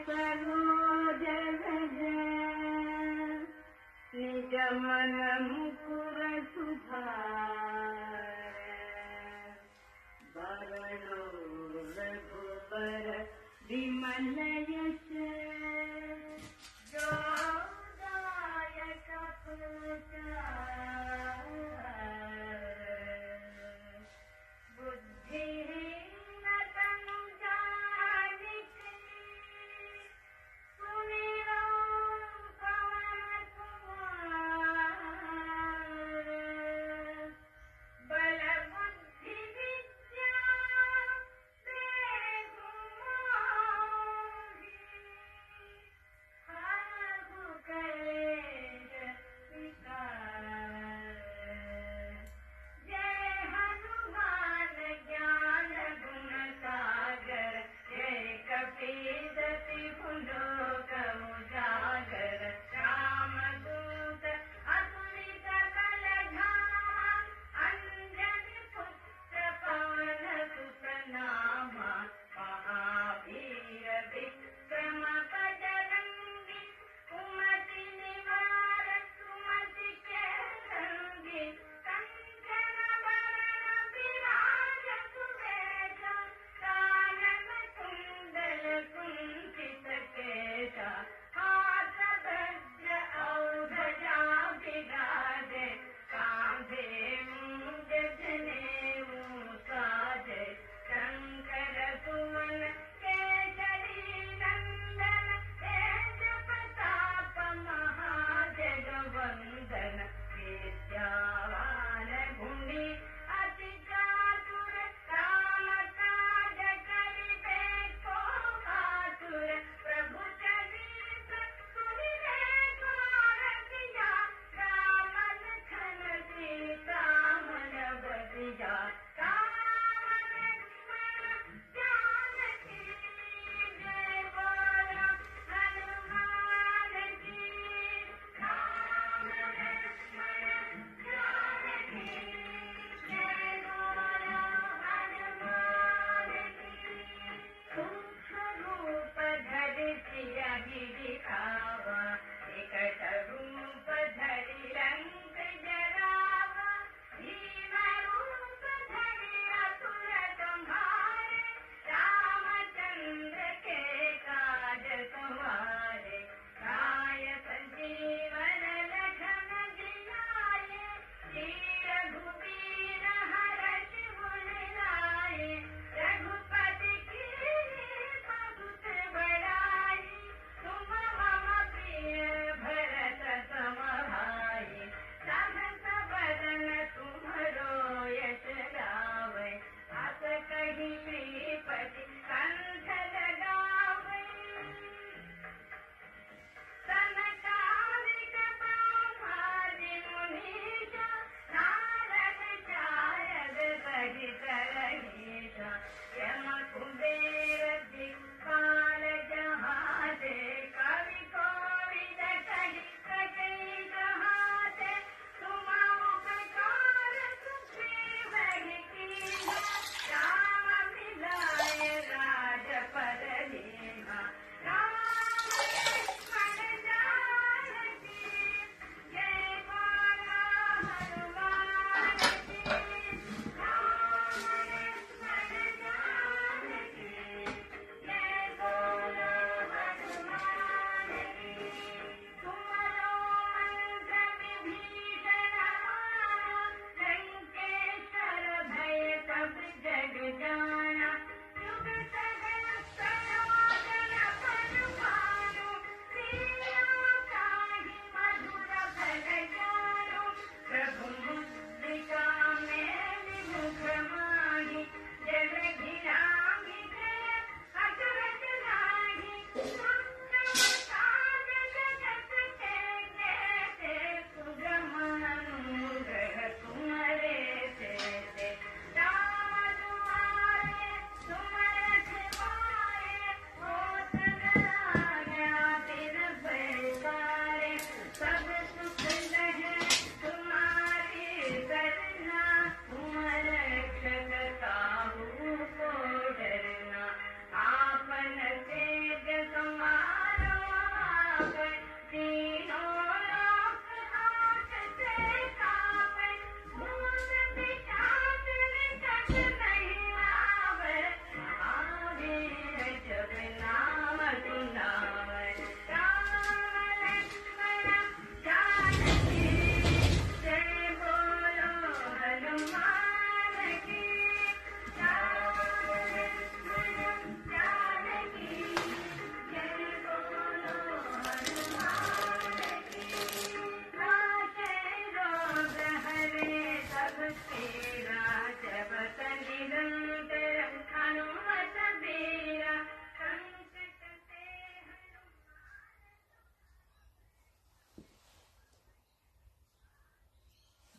सरोज रज निज मन मुकुर सुधार वरणो रघुबर विमल यश जो दायक प्रचार बुद्धिहीन तनु जानिके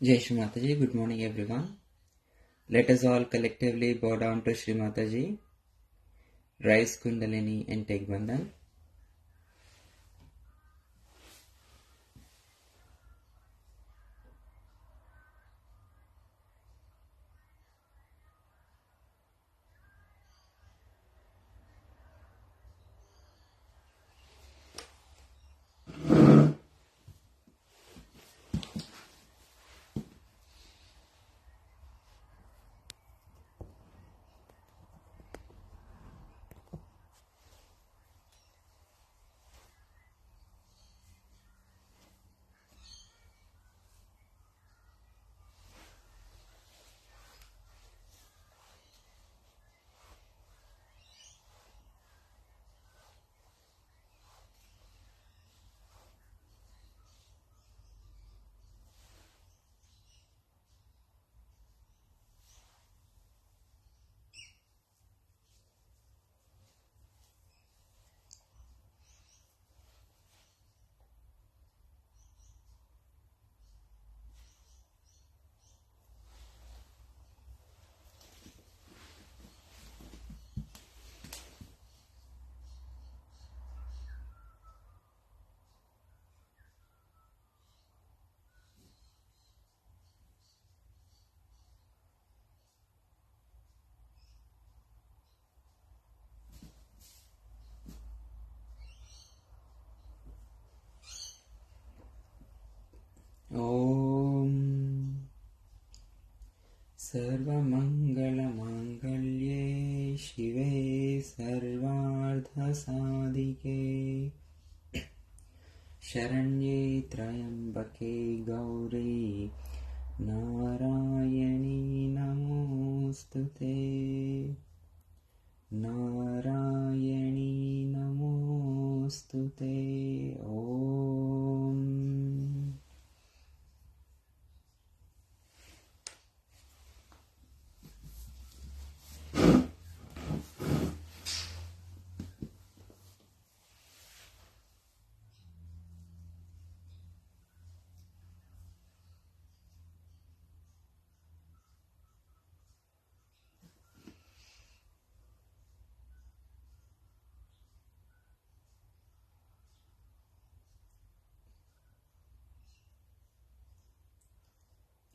Jai Shri Mataji, good morning everyone. Let us all collectively bow down to Shri Mataji, rise Kundalini and take Bandhan. Om Sarvamangalamangallye Shive Sarvardhasadike Sharanye Trayambake Gauri Narayani Namostute Narayani Namostute Om.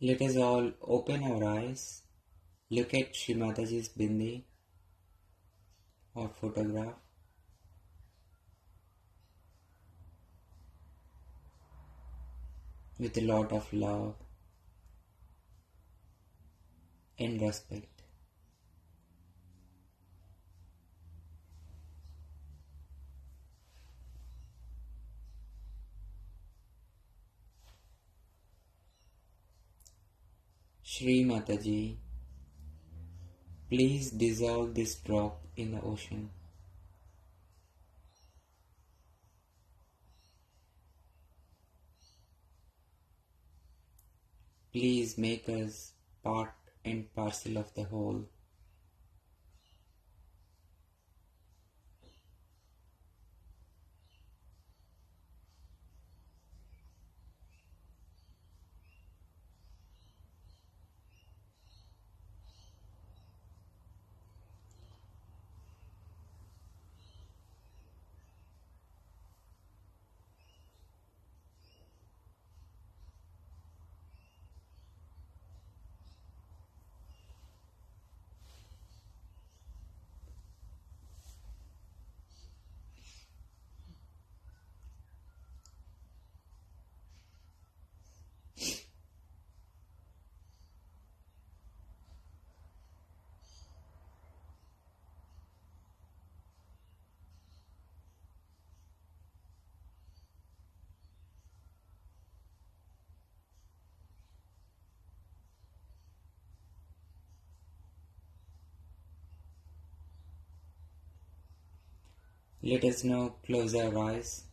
Let us all open our eyes, look at Shri Mataji's bindi or photograph. With a lot of love and respect. Shri Mataji, please dissolve this drop in the ocean. Please make us part and parcel of the whole. Let us now close our eyes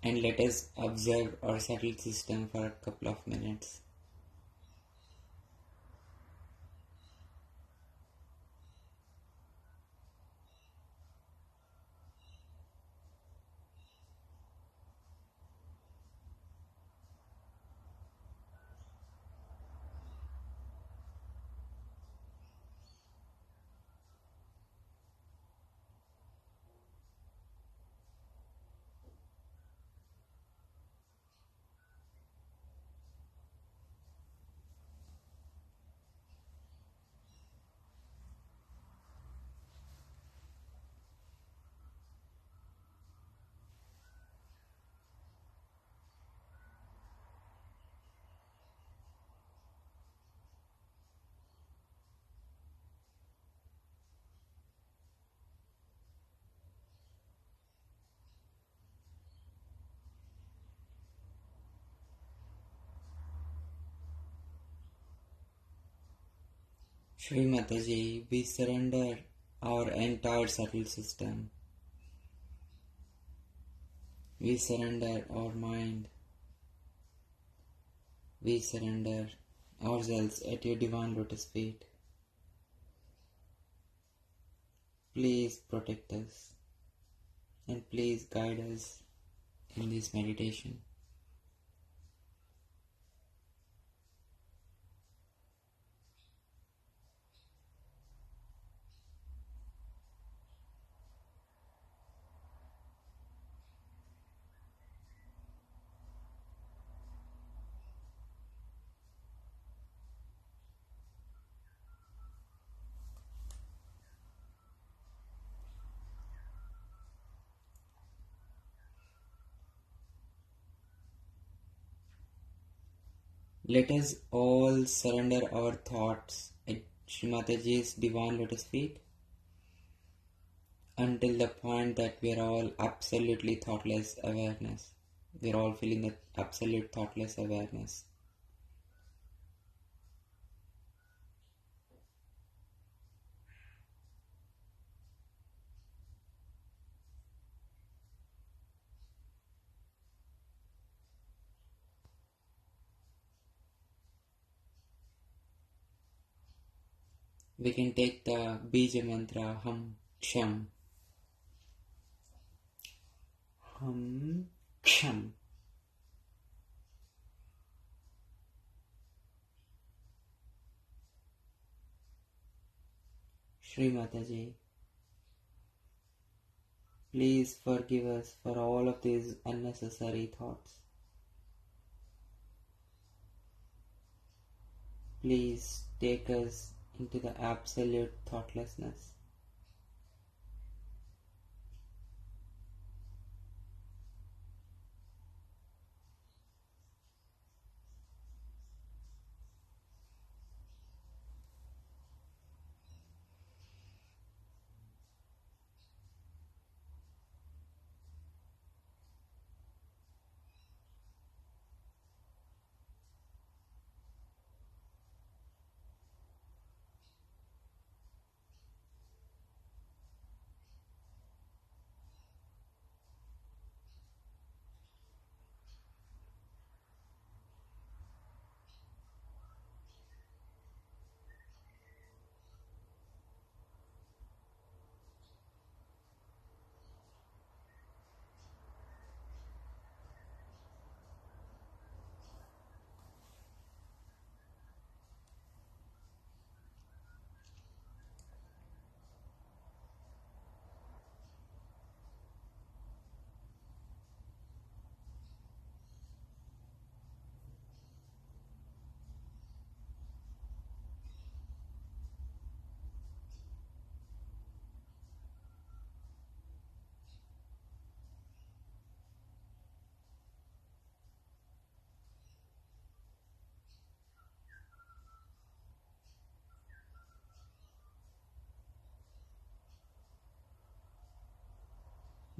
and let us observe our subtle system for a couple of minutes. Shri Mataji, we surrender our entire subtle system. We surrender our mind. We surrender ourselves at your divine lotus feet. Please protect us and please guide us in this meditation. Let us all surrender our thoughts at Shri Mataji's divine lotus feet until the point that we are all absolutely thoughtless awareness. We are all feeling that absolute thoughtless awareness. We can take the Bija mantra Hum Ksham. Hum Ksham. Shri Mataji, please forgive us for all of these unnecessary thoughts. Please take us into the absolute thoughtlessness.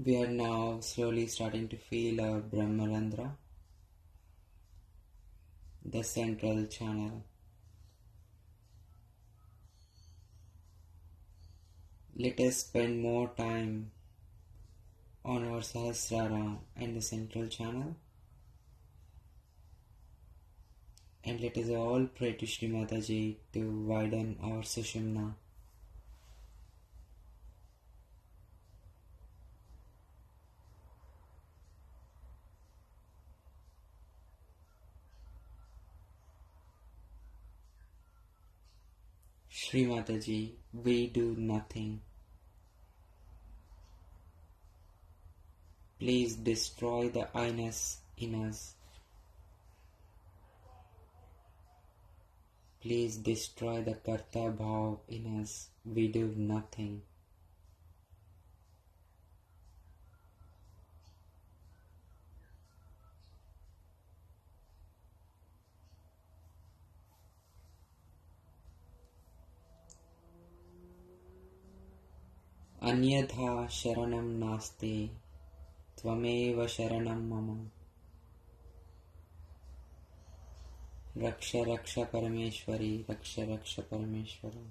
We are now slowly starting to feel our Brahmarandra, the central channel. Let us spend more time on our Sahasrara and the central channel. And let us all pray to Shri Mataji to widen our Sushumna. Shri Mataji, we do nothing. Please destroy the I-ness in us. Please destroy the Karta Bhav in us. We do nothing. Anyatha sharanam naste, tvameva sharanam mama. Raksha Raksha Parameshwari, Raksha Raksha Parameshwara.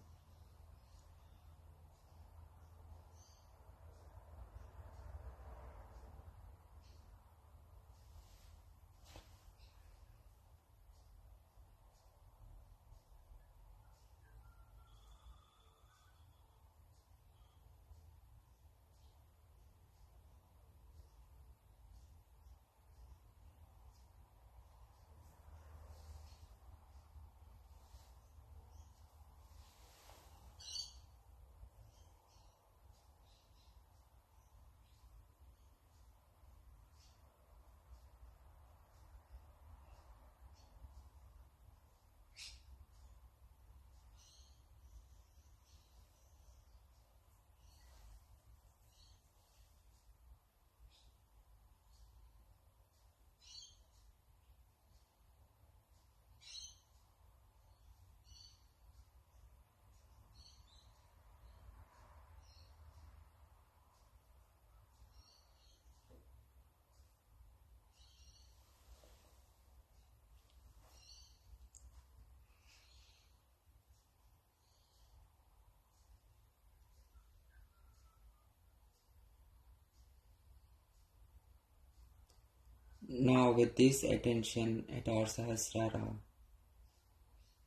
Now with this attention at our Sahasrara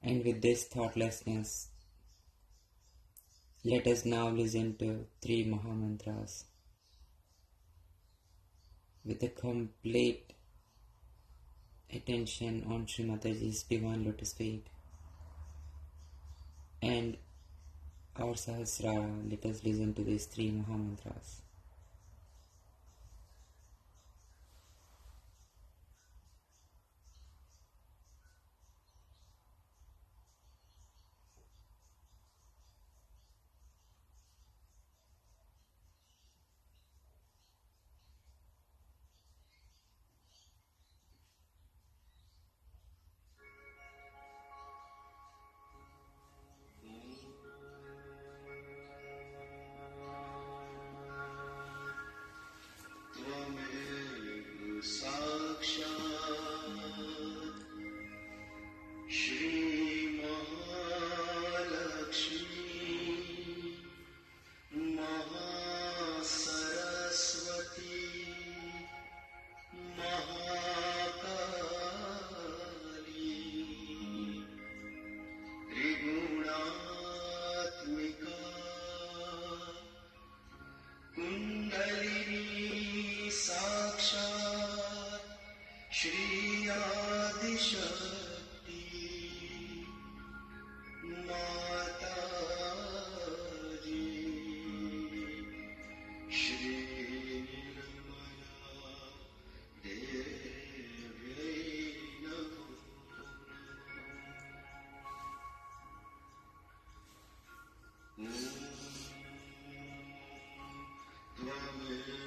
and with this thoughtlessness, let us now listen to 3 Mahamantras with a complete attention on Shri Mataji's Divine Lotus Feet and our Sahasrara. Let us listen to these 3 Mahamantras. Shri Adi Shakti Mataji Shri Nirmala Devi Namo Tvameva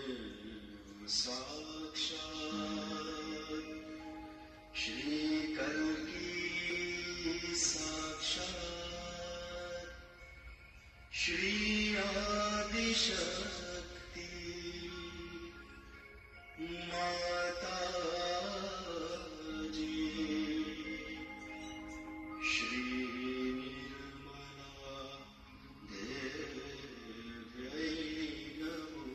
Sakshat Shri Kalki Sakshat Shri Adi Shakti Mataji Shri Nirmala Devi Namo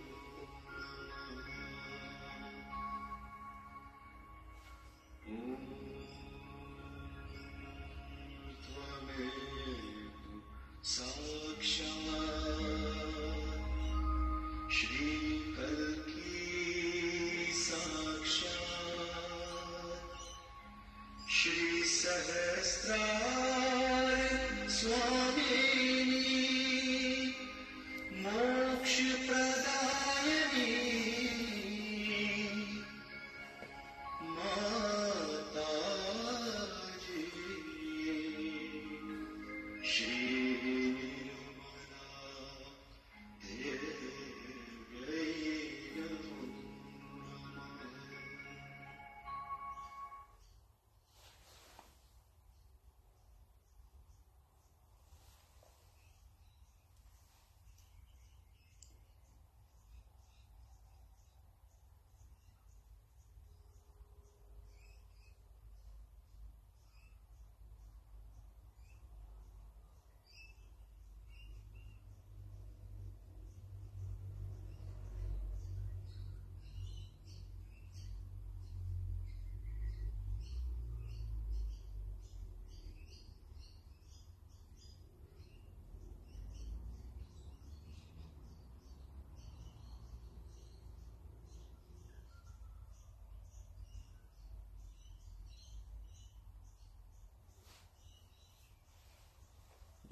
स्वामिनी मोक्षप्रदायिनी माताजी श्री देव्यै नमो नमः।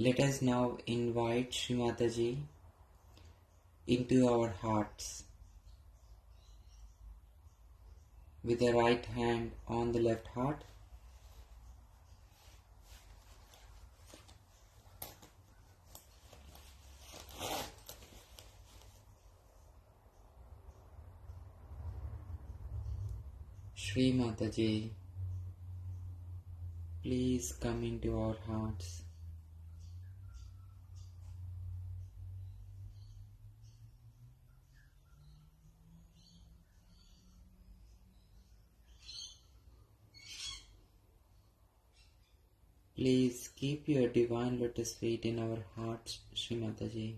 Let us now invite Shri Mataji into our hearts with the right hand on the left heart. Shri Mataji, please come into our hearts. Please keep your divine lotus feet in our hearts, Shri Mataji.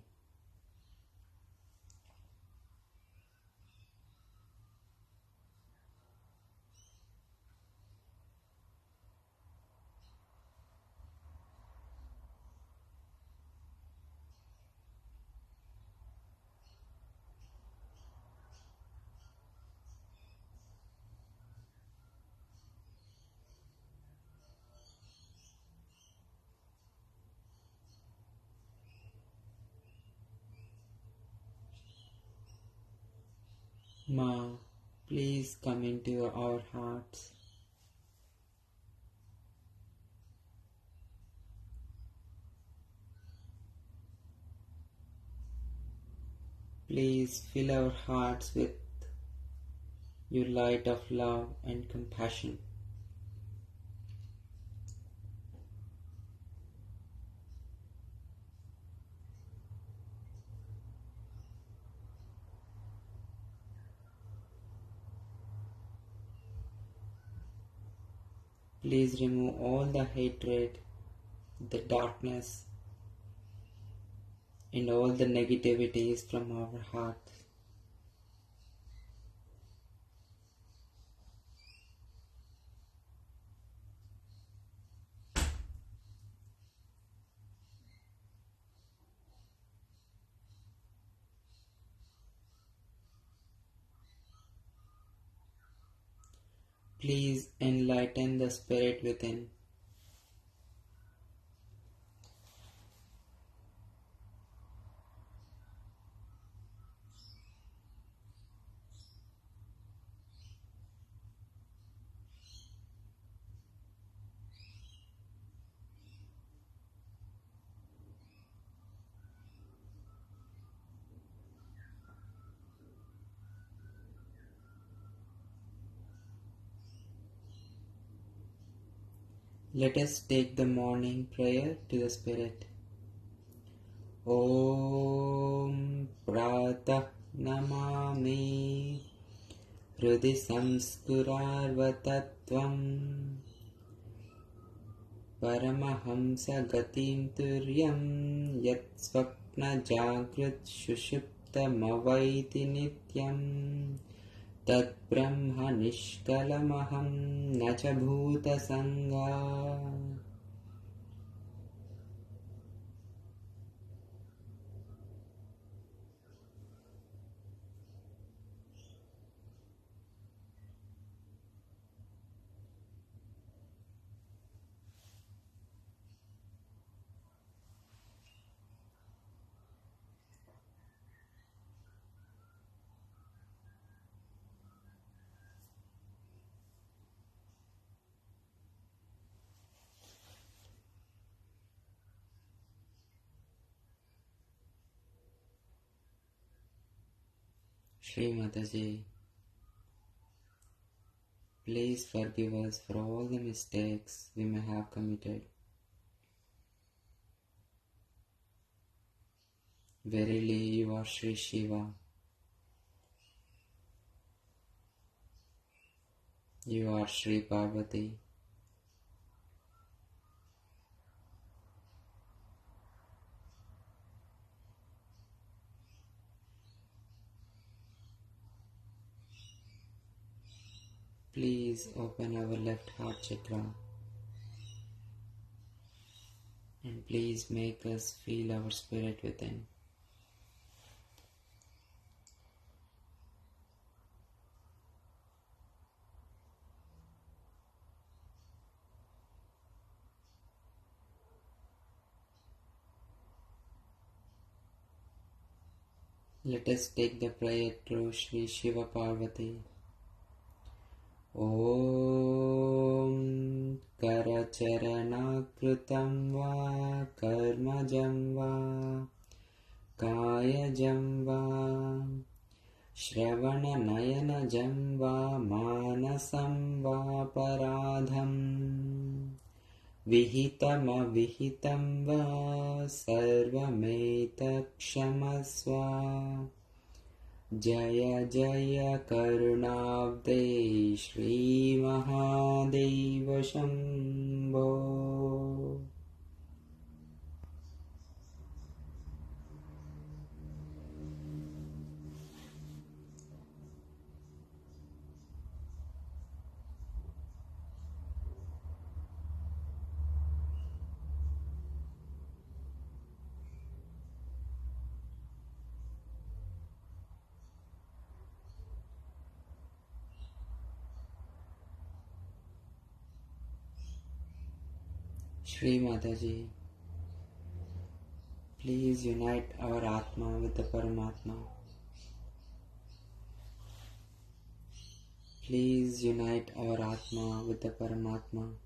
Ma, please come into our hearts. Please fill our hearts with your light of love and compassion. Please remove all the hatred, the darkness, and all the negativities from our hearts. Please enlighten the spirit within. Let us take the morning prayer to the Spirit. Om Pratah Namami Hrudi Samskurarvatattvam Paramahamsa Gatim Turyam Yat Svapna Jagrat Shushupta Mavaiti Nityam Tat Brahma Nishkalamaham Nacha Bhuta Sangha. Shri Mataji, please forgive us for all the mistakes we may have committed. Verily, you are Shri Shiva. You are Shri Parvati. Please open our left heart chakra and please make us feel our spirit within. Let us take the prayer through Shri Shiva Parvati. Om Karacharana-kritam va karmajam va kayajam va Shravana-nayanajam va manasam va paradham Vihitam-avihitam va sarvameta kshamasva Jaya Jaya Karunabde Shri Mahadeva Shambho. Shri Mataji, please unite our Atma with the Paramatma. Please unite our Atma with the Paramatma.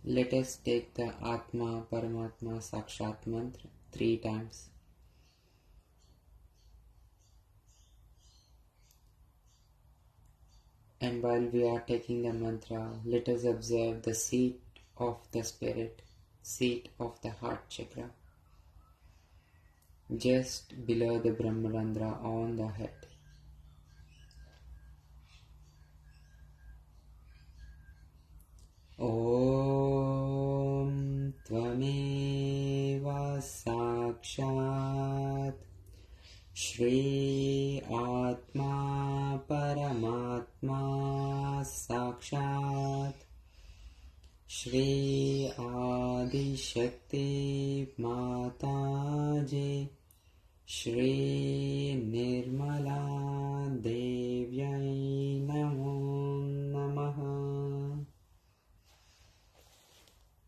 Let us take the Atma Paramatma Sakshat mantra 3 times. And while we are taking the mantra, let us observe the seat of the spirit, seat of the heart chakra, just below the Brahmarandra on the head. Om Tvameva Sakshat Shri Atma Paramatma Sakshat Shri Adi Shakti Mataji Shri Nirmala Devyai Namo Namaha.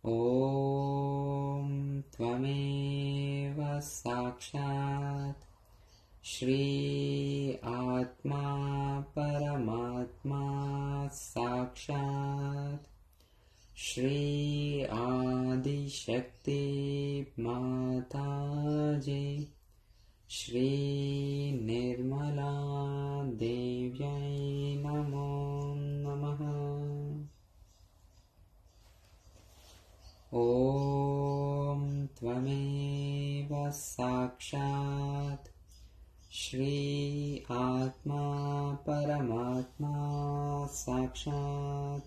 Om Tvameva Sakshat Shri Atma Paramatma Sakshat Shri Adi Shakti Mataji Shri Nirmala Devyai Namo Namaha. Om Tvameva Sakshat Shri Atma Paramatma Sakshat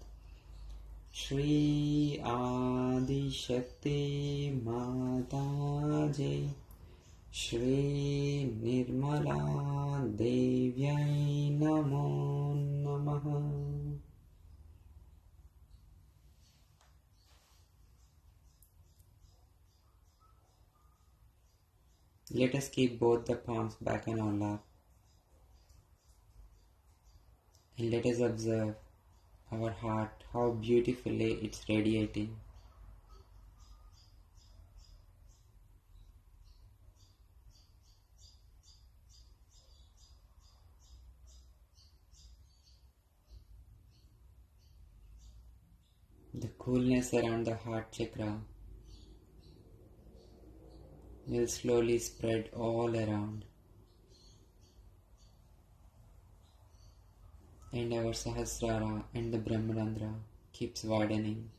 Shri Adi Shakti Mataji Shri Nirmala Devyai Namo Namaha. Let us keep both the palms back on our lap and let us observe our heart, how beautifully it's radiating. coolness around the heart chakra will slowly spread all around, and our Sahasrara and the Brahmarandra keeps widening.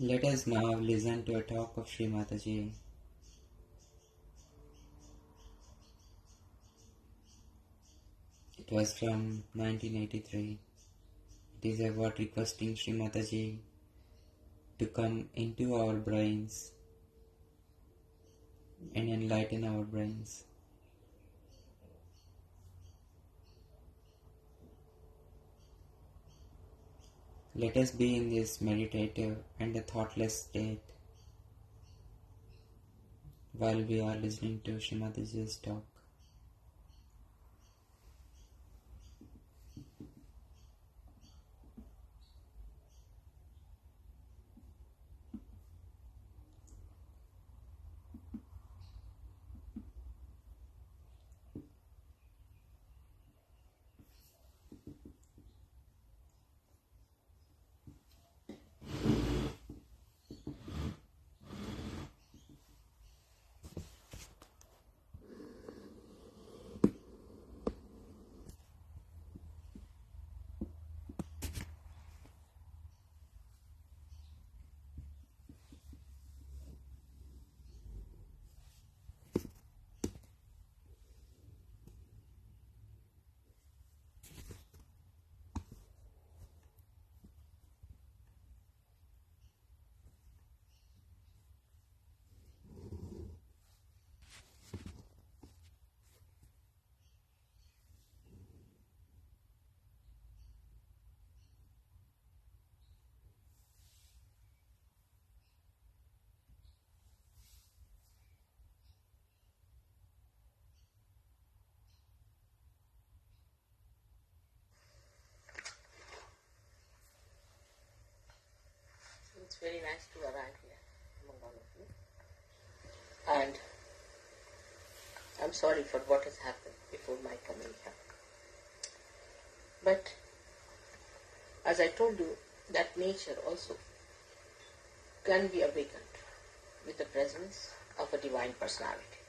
Let us now listen to a talk of Shri Mataji. It was from 1983. It is about requesting Shri Mataji to come into our brains and enlighten our brains. Let us be in this meditative and a thoughtless state while we are listening to Shri Mataji's talk. It's very nice to arrive here among all of you. And I'm sorry for what has happened before my coming here. But as I told you, that nature also can be awakened with the presence of a divine personality.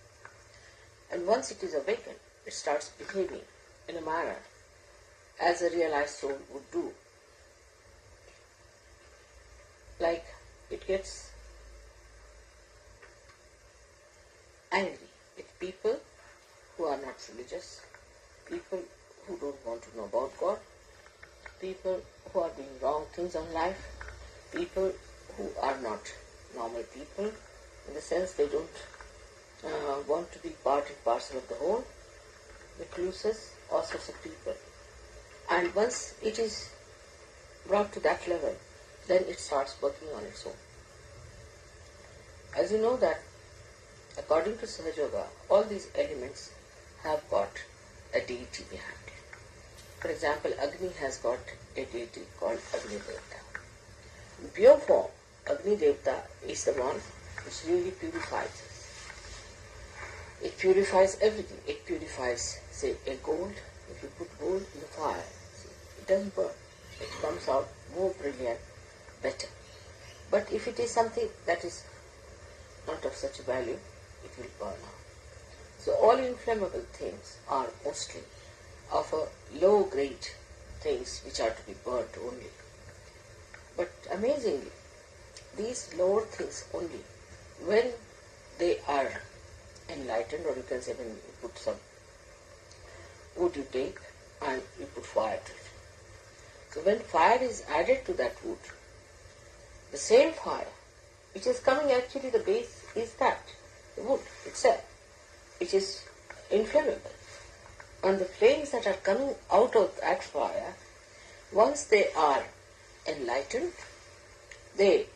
And once it is awakened, it starts behaving in a manner as a realized soul would do. Like it gets angry with people who are not religious, people who don't want to know about God, people who are doing wrong things in life, people who are not normal people, in the sense they don't want to be part and parcel of the whole, recluses, all sorts of people. And once it is brought to that level, then it starts working on its own. As you know that according to Sahaja Yoga, all these elements have got a deity behind it. For example, Agni has got a deity called Agni Devta. In pure form, Agni Devta is the one which really purifies us. It purifies everything. It purifies, say, a gold. If you put gold in the fire, see, it doesn't burn. It comes out more brilliant, better. But if it is something that is not of such a value, it will burn out. So all inflammable things are mostly of a low grade things which are to be burnt only. But amazingly, these lower things only, when they are enlightened, or you can say when you put some wood you take and you put fire to it. So when fire is added to that wood, the same fire which is coming, actually the base is that, the wood itself, which is inflammable. And the flames that are coming out of that fire, once they are enlightened, they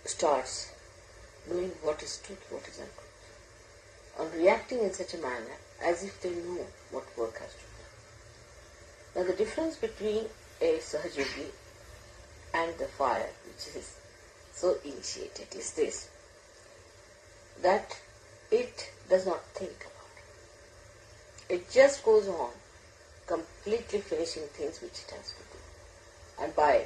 starts knowing what is truth, what is untruth, and reacting in such a manner as if they know what work has to be done. Now the difference between a Sahajogi and the fire, which is so initiated, is this, that it does not think about it. It just goes on completely finishing things which it has to do. And by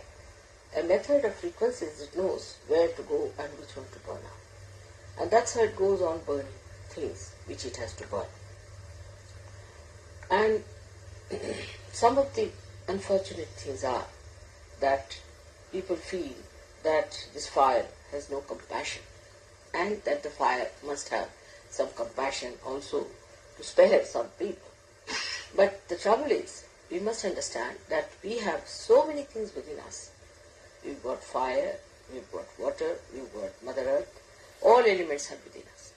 a method of frequencies, it knows where to go and which one to burn out. And that's how it goes on burning things which it has to burn. And some of the unfortunate things are that people feel that this fire has no compassion, and that the fire must have some compassion also to spare some people. But the trouble is, we must understand that we have so many things within us. We've got fire, we've got water, we've got Mother Earth, all elements are within us.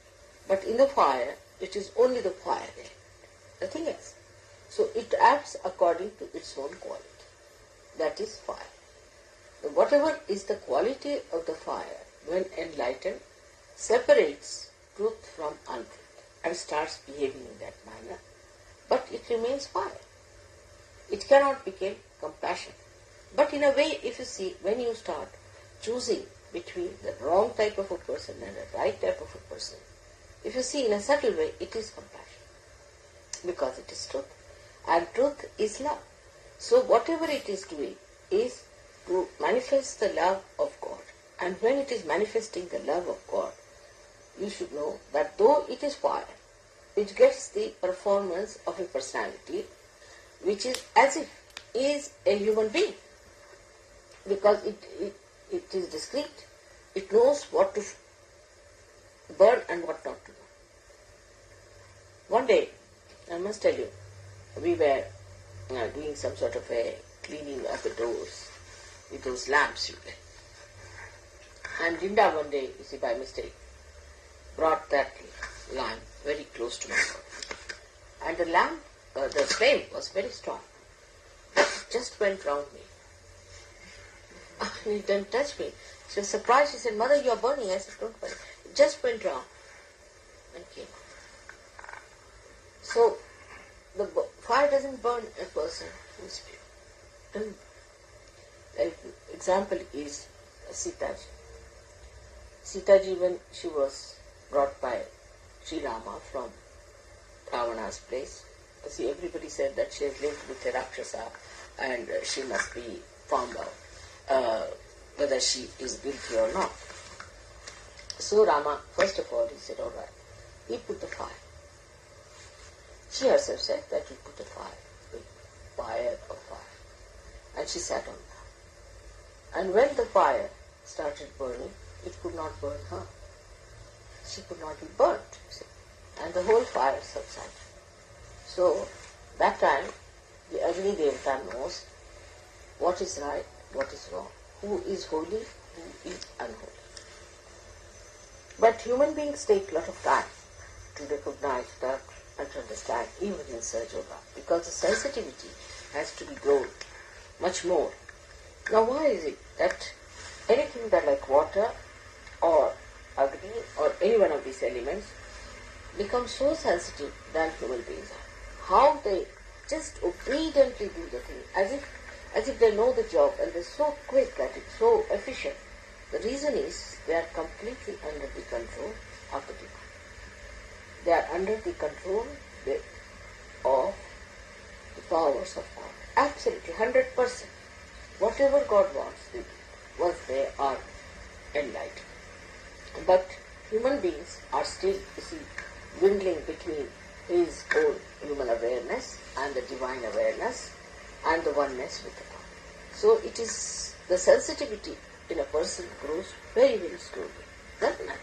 But in the fire, it is only the fire element, nothing else. So it acts according to its own quality. That is fire. Whatever is the quality of the fire, when enlightened, separates truth from untruth and starts behaving in that manner. But it remains fire. It cannot become compassion. But in a way, if you see, when you start choosing between the wrong type of a person and the right type of a person, if you see in a subtle way, it is compassion. Because it is truth. And truth is love. So whatever it is doing is to manifest the love of God. And when it is manifesting the love of God, you should know that though it is fire, it gets the performance of a personality which is as if is a human being. Because it is discreet. It knows what to burn and what not to burn. One day, I must tell you, we were doing some sort of a cleaning of the doors with those lamps you get. And Linda one day, you see, by mistake, brought that lamp very close to my body. And the lamp, the flame was very strong. It just went round me. It didn't touch me. She was surprised. She said, "Mother, you are burning." I said, "Don't worry." It just went round and came out. So, the fire doesn't burn a person who is pure. An example is Sitaji. Sitaji, when she was brought by Sri Rama from Ravana's place, see, everybody said that she is linked with a Rakshasa and she must be found out whether she is guilty or not. So Rama, first of all, he said, all right, he put the fire. She herself said that he put the fire, with fire of fire. And she sat on that. And when the fire started burning, it could not burn her. She could not be burnt, see. And the whole fire subsided. So, that time, the Agni Devata knows what is right, what is wrong, who is holy, who is unholy. But human beings take a lot of time to recognize that and to understand, even in Sahaja Yoga, because the sensitivity has to be grown much more. Now, why is it that anything that like water or Agni or any one of these elements become so sensitive than human beings are. How they just obediently do the thing, as if they know the job, and they're so quick at it, so efficient. The reason is they are completely under the control of the divine. They are under the control of the powers of God. Absolutely, 100%. Whatever God wants, they do, once they are enlightened. But human beings are still, you see, dwindling between his own human awareness and the divine awareness and the oneness with the God. So it is, the sensitivity in a person grows very, very slowly. Doesn't matter.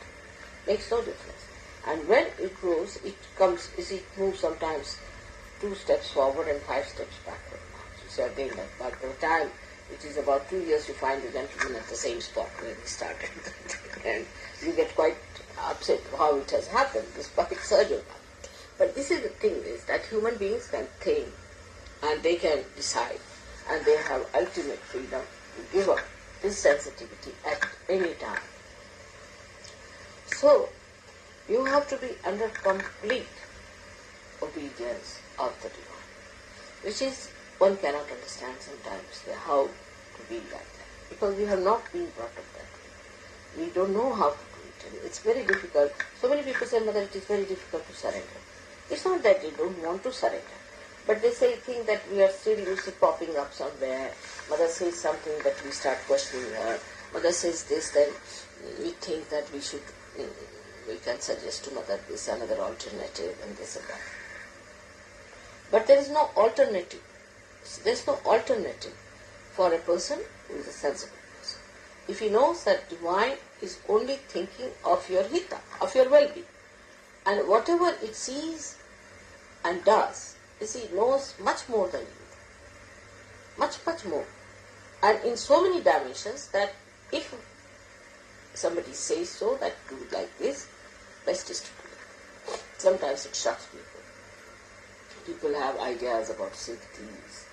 Makes no difference. And when it grows, it comes, it moves sometimes 2 steps forward and 5 steps backward. So again, by the time it is about 2 years, you find the gentleman at the same spot where he started. And you get quite upset how it has happened, despite surgery. But this is the thing, is that human beings can think and they can decide, and they have ultimate freedom to give up this sensitivity at any time. So, you have to be under complete obedience of the divine, which is, one cannot understand sometimes how to be like that, because we have not been brought up that way. We don't know how to do it, and it's very difficult. So many people say, Mother, it is very difficult to surrender. It's not that they don't want to surrender, but they think that we are still popping up somewhere. Mother says something that we start questioning her. Mother says this, then we think that we can suggest to Mother this another alternative and this and that. But there is no alternative. There is no alternative for a person who is a sensible person. If he knows that divine is only thinking of your hita, of your well-being, and whatever it sees and does, it knows much more than you do. Much, much more. And in so many dimensions that if somebody says so, that do it like this, best is to do it. Sometimes it shocks people. People have ideas about sympathies,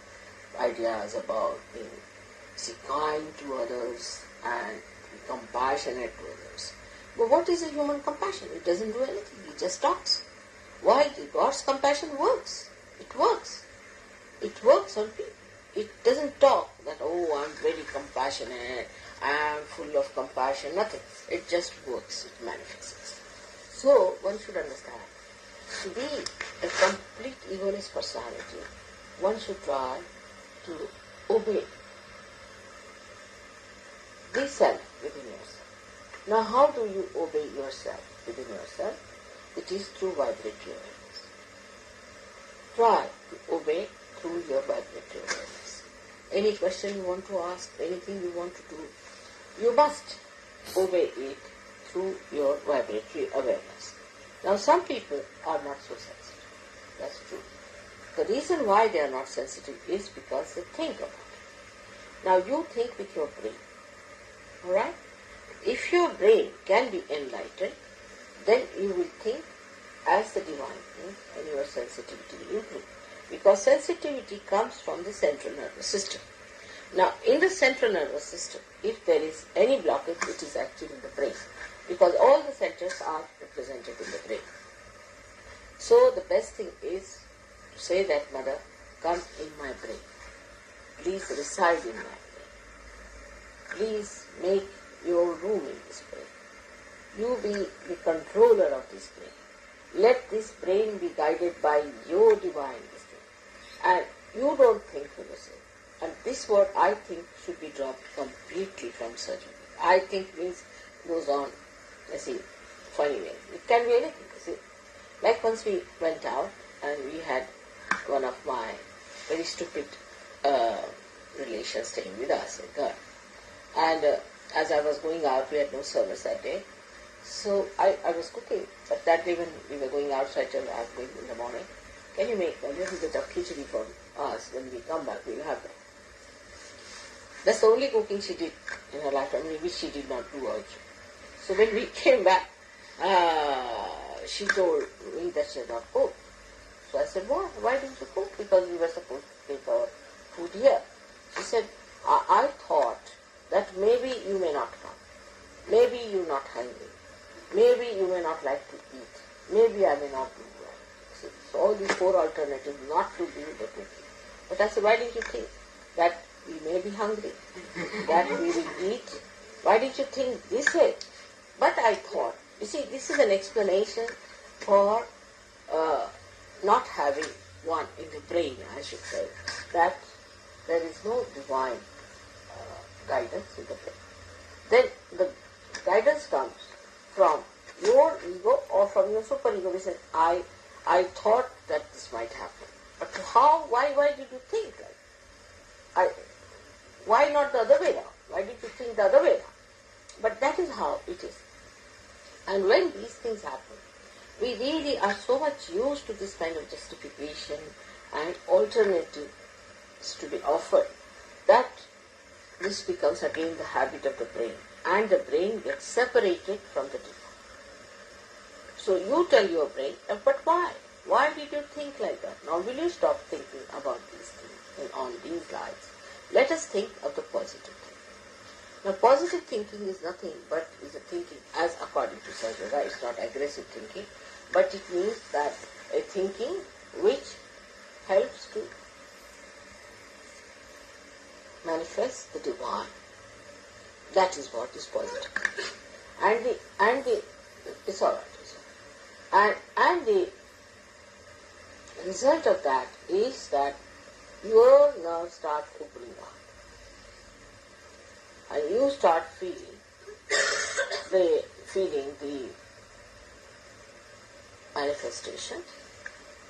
ideas about being kind to others and be compassionate to others. But what is a human compassion? It doesn't do anything. It just talks. Why? God's compassion works. It works. It works on people. It doesn't talk that, oh, I'm very compassionate, I'm full of compassion, nothing. It just works. It manifests. So, one should understand, to be a complete egoless personality, one should try to obey the self within yourself. Now, how do you obey yourself within yourself? It is through vibratory awareness. Try to obey through your vibratory awareness. Any question you want to ask, anything you want to do, you must obey it through your vibratory awareness. Now, some people are not so sensitive. That's true. The reason why they are not sensitive is because they think about it. Now, you think with your brain. Alright? If your brain can be enlightened, then you will think as the divine thinks, and your sensitivity will improve. Because sensitivity comes from the central nervous system. Now, in the central nervous system, if there is any blockage, it is actually in the brain. Because all the centers are represented in the brain. So, the best thing is to say that, Mother, come in my brain. Please reside in my brain. Please make your room in this brain. You be the controller of this brain. Let this brain be guided by your divine wisdom. And you don't think for yourself. And this word, I think, should be dropped completely from surgery. I think means goes on, funny way. It can be anything, Like once we went out and we had one of my very stupid relations staying with us, a girl. And as I was going out, we had no service that day. So I was cooking, but that day when we were going out, so I told her, I'm going in the morning. Can you make a little bit of khichdi for us? When we come back, we'll have that. That's the only cooking she did in her life, which she did not do also. So when we came back, she told me that she had not cooked. So I said, what? Why didn't you cook? Because we were supposed to take our food here. She said, I thought that maybe you may not come. Maybe you're not hungry. Maybe you may not like to eat. Maybe I may not do well. So all these four alternatives not to be definitely. But I say, why didn't you think that we may be hungry, that we will eat? Why did you think this way? But I thought, you see, this is an explanation for not having one in the brain, I should say, that there is no divine guidance in the brain. Then the guidance comes from your ego or from your superego. We said, I thought that this might happen. But how, why did you think like? Why not the other way around? Why did you think the other way around? But that is how it is. And when these things happen, we really are so much used to this kind of justification and alternatives to be offered that this becomes again the habit of the brain, and the brain gets separated from the divine. So you tell your brain, but why? Why did you think like that? Now will you stop thinking about these things and on these lines? Let us think of the positive thing. Now positive thinking is nothing but is a thinking, as according to Sahaja, it's not aggressive thinking, but it means that a thinking which helps to manifest the divine. That is what is positive. And the it's all right. And the result of that is that your nerves start opening up. And you start feeling the manifestation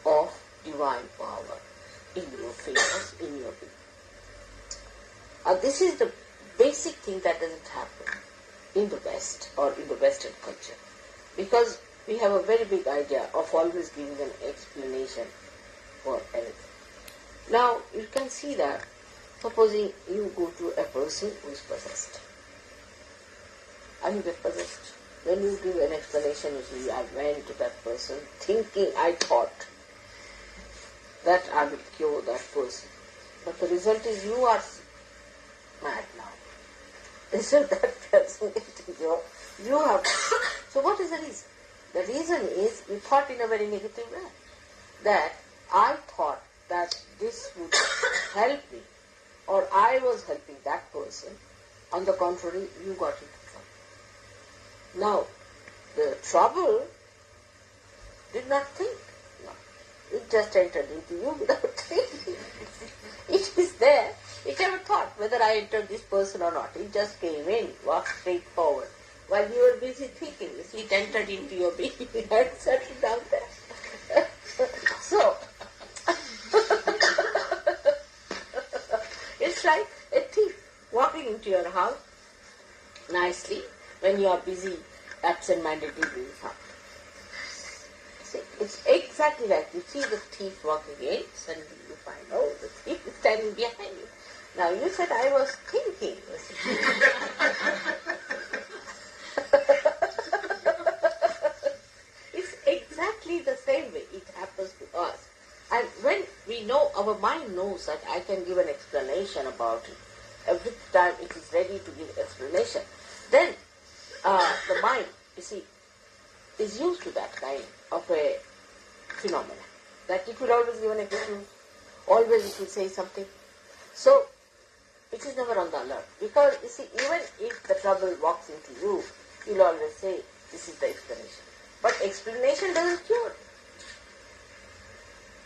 of divine power in your fingers, in your being. This is the basic thing that doesn't happen in the West or in the Western culture, because we have a very big idea of always giving an explanation for everything. Now you can see that, supposing you go to a person who is possessed, and you get possessed. When you give an explanation, you see, I went to that person thinking, I thought that I will cure that person. But the result is you are mad now. Instead of that person getting cured, you have. So what is the reason? The reason is you thought in a very negative way. That I thought that this would help me, or I was helping that person. On the contrary, you got into trouble. Now, the trouble did not think. No. It just entered into you without thinking. It is there. It never thought whether I entered this person or not. It just came in, walked straight forward. While you were busy thinking, you see, it entered into your being and settled down there. So, it's like a thief walking into your house nicely when you are busy, absent-mindedly doing something. See, it's exactly like you see the thief walking in, suddenly you find, oh, the thief is standing behind you. Now you said I was thinking. It's exactly the same way it happens to us. And when we know, our mind knows that I can give an explanation about it. Every time it is ready to give explanation, then the mind, you see, is used to that kind of a phenomenon. That it will always give an excuse, always it will say something. So, it is never on the alert. Because, you see, even if the trouble walks into you, you'll always say, this is the explanation. But explanation doesn't cure it.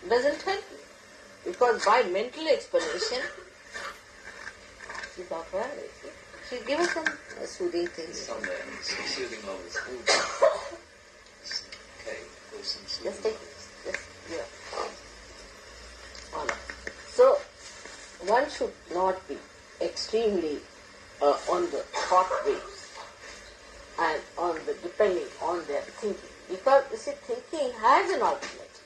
Doesn't help you. Because by mental explanation, see, Baba, she'll give us some soothing things. Some soothing moments. Okay, there's some soothing Just take moments. this. Just, yeah. All right. So, one should not be extremely on the thought waves and on the depending on their thinking. Because, you see, thinking has an alternative.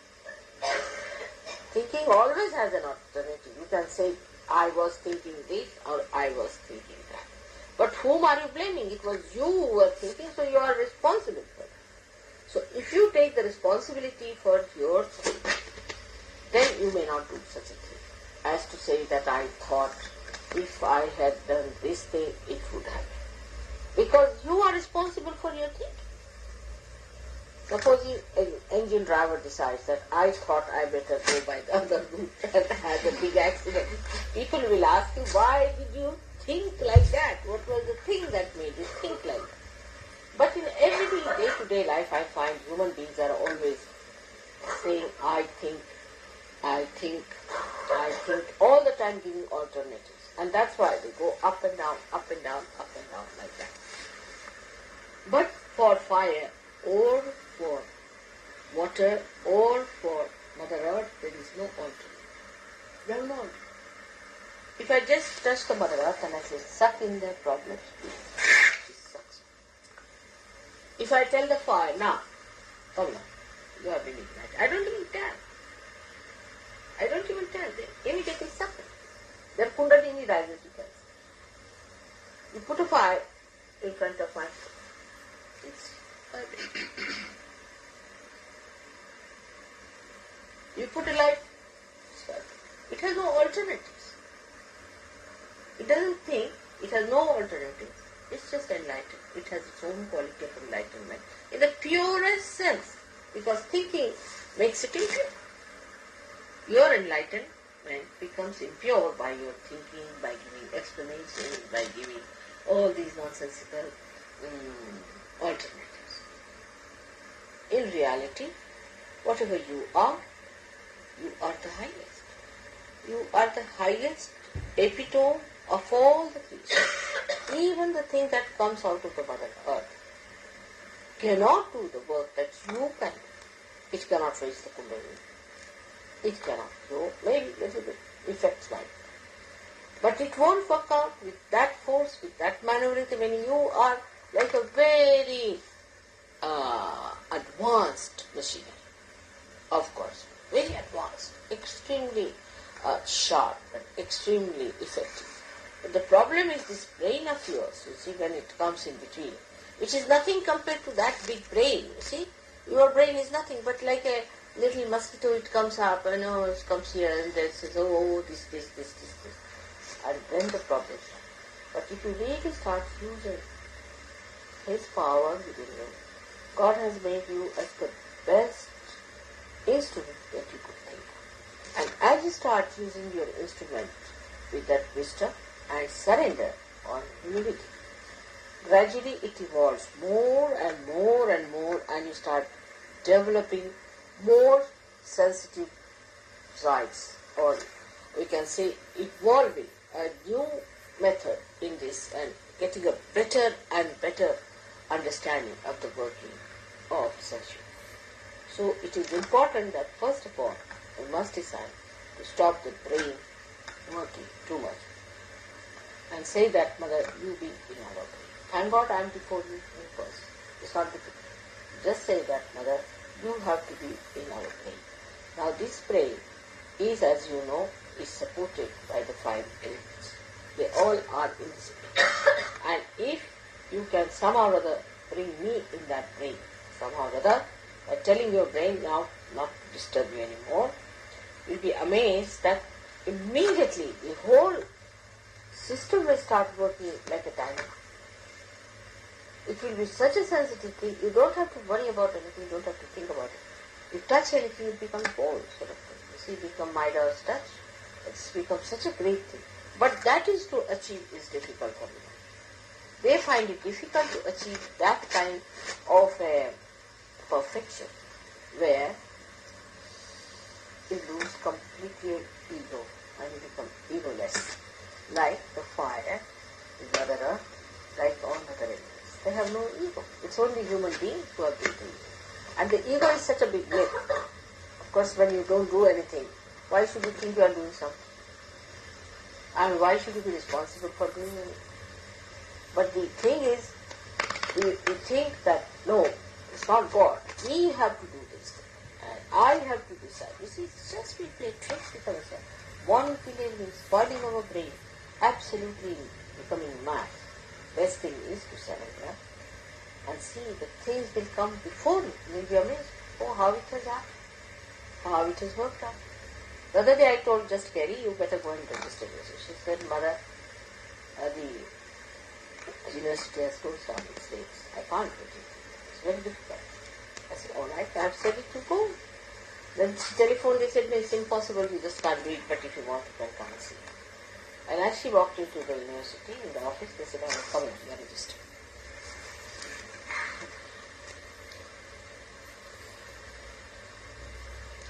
Thinking always has an alternative. You can say, I was thinking this or I was thinking that. But whom are you blaming? It was you who were thinking, so you are responsible for it. So if you take the responsibility for your thinking, then you may not do such a thing as to say that I thought if I had done this thing, it would happen. Because you are responsible for your thinking. Supposing an engine driver decides that I thought I better go by the other route and has a big accident. People will ask you, why did you think like that? What was the thing that made you think like that? But in everyday day-to-day life, I find human beings are always saying, I think, all the time giving alternatives. And that's why they go up and down, up and down, up and down like that. But for fire or for water or for Mother Earth, there is no alternative. There is no alternative. If I just touch the Mother Earth and I say, suck in their problems, she sucks. If I tell the fire, now, come on, you have been ignited. I don't even tell. They immediately suck it. Their Kundalini rises because you put a fire in front of my foot. It's burning. You put a light, it's burning. It has no alternatives. It doesn't think, it has no alternatives. It's just enlightened. It has its own quality of enlightenment in the purest sense, because thinking makes it impure. Your enlightenment becomes impure by your thinking, by giving explanations, by giving all these nonsensical alternatives. In reality, whatever you are the highest. You are the highest epitome of all the creatures. Even the thing that comes out of the Mother Earth cannot do the work that you can do. It cannot raise the Kundalini. It cannot. So maybe a little bit effects like that. But it won't work out with that force, with that maneuverability when you are like a very advanced machinery. Of course, very advanced, extremely sharp and extremely effective. But the problem is this brain of yours, you see, when it comes in between, which is nothing compared to that big brain, you see. Your brain is nothing but like a little mosquito, it comes up, and it comes here and there, says, oh, this. And then the problem starts. But if you really start using His power within you, God has made you as the best instrument that you could think of. And as you start using your instrument with that wisdom and surrender on humility, gradually it evolves more and more and more, and you start developing more sensitive sides, or we can say evolving a new method in this and getting a better and better understanding of the working of such. So it is important that first of all we must decide to stop the brain working too much and say that, Mother, you be in our brain. Thank God I am before you in person. It's not difficult. Just say that, Mother, you have to be in our brain. Now this brain is, as you know, is supported by the 5 elements. They all are in this brain. And if you can somehow or other bring me in that brain, somehow or other, by telling your brain now not to disturb you anymore, you'll be amazed that immediately the whole system will start working like a timer. It will be such a sensitive thing, you don't have to worry about anything, you don't have to think about it. You touch anything, it becomes cold, sort of thing. You see, become Midas touch. It's become such a great thing. But that is to achieve is difficult for them. They find it difficult to achieve that kind of a perfection where you lose completely ego and you become egoless. Like the fire, the Mother Earth, like all other elements. They have no ego. It's only human beings who have built ego. And the ego is such a big myth. Of course, when you don't do anything, why should you think you are doing something? And why should you be responsible for doing anything? But the thing is, we think that, no, it's not God. We have to do this. And I have to decide. You see, it's just we play tricks with ourselves. One killing means spoiling our brain, absolutely becoming mad. Best thing is to surrender and see the things will come before you. You will be amazed. Oh, how it has happened. How it has worked out. The other day I told just Carrie, you better go and register yourself. She said, Mother, the university has closed down its gates. I can't register. It's very difficult. I said, all right, I've said it to go. Then she telephoned, they said, no, it's impossible, you just can't do it, but if you want, you can come and see. And as she walked into the university, in the office, they said, oh, come in, you are registered.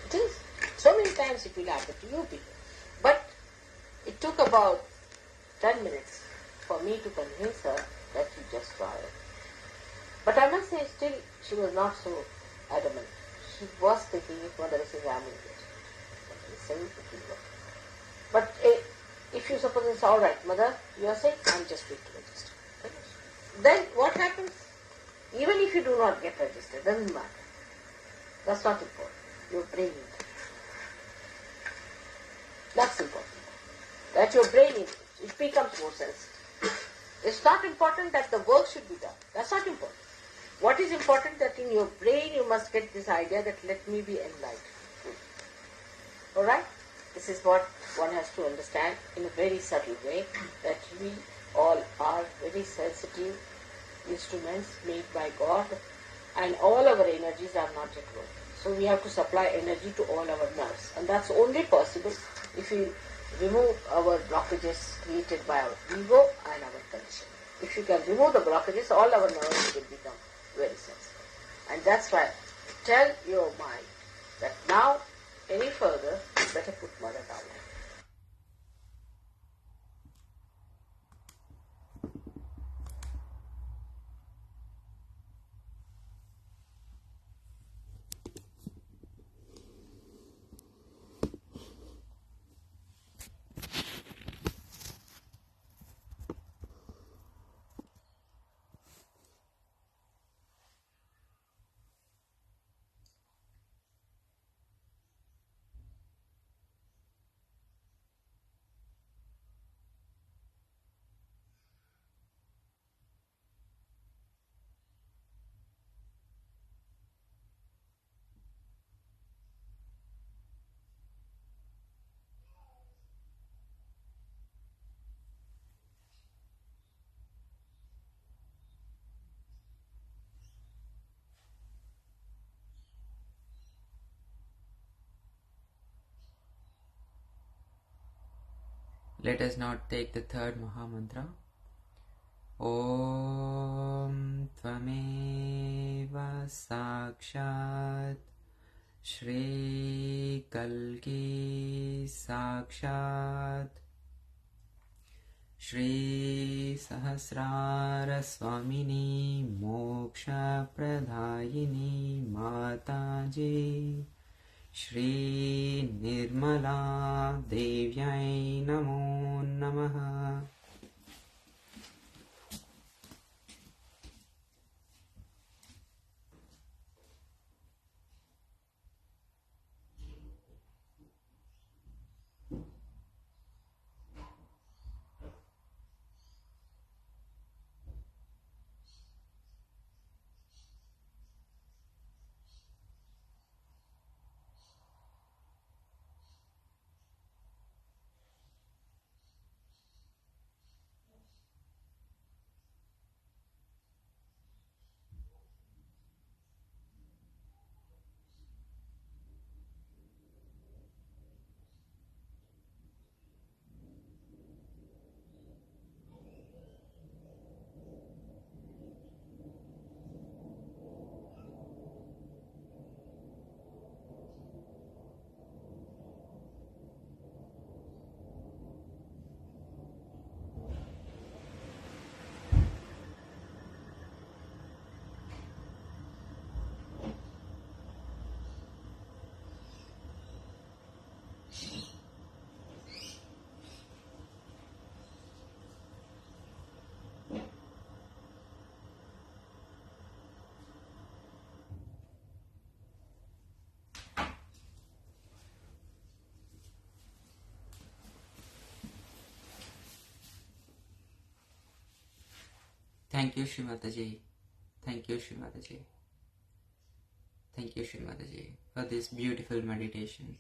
It is. So many times it will happen to you people. But it took about 10 minutes for me to convince her that you just try it. But I must say, still, she was not so adamant. She was thinking, if mother is saying, I'm engaged. But if you suppose it's all right, mother, you are saying, I'm just going to register. Then what happens? Even if you do not get registered, doesn't matter. That's not important. Your brain is there. That's important. That your brain is, it becomes more sensitive. It's not important that the work should be done. That's not important. What is important that in your brain you must get this idea that let me be enlightened. Alright? This is what one has to understand in a very subtle way, that we all are very sensitive instruments made by God, and all our energies are not at work. So we have to supply energy to all our nerves, and that's only possible if we remove our blockages created by our ego and our condition. If you can remove the blockages, all our nerves will become very sensitive. And that's why tell your mind that now, any further, you better put mother down. Let us now take the third Mahamantra. Om Tvameva Sakshat Shri Kalki Sakshat Shri Sahasrara Swamini Moksha Pradayini Mataji Shri Nirmala Devyai Namo Namaha. Thank you, Shri Mataji. Thank you, Shri Mataji. Thank you, Shri Mataji, for this beautiful meditation.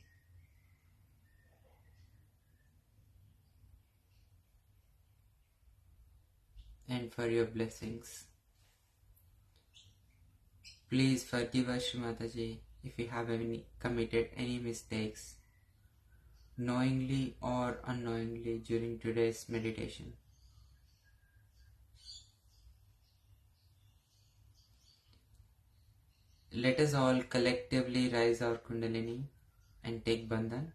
And for your blessings. Please forgive us, Shri Mataji, if we have committed any mistakes, knowingly or unknowingly, during today's meditation. Let us all collectively rise our Kundalini and take Bandhan.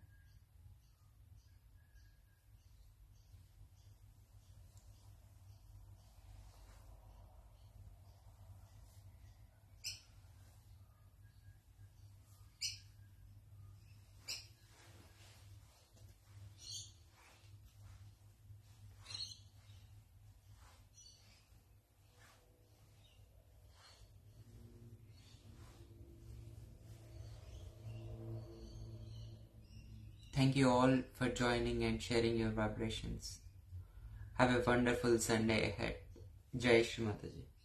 Thank you all for joining and sharing your vibrations. Have a wonderful Sunday ahead. Jai Shri Mataji.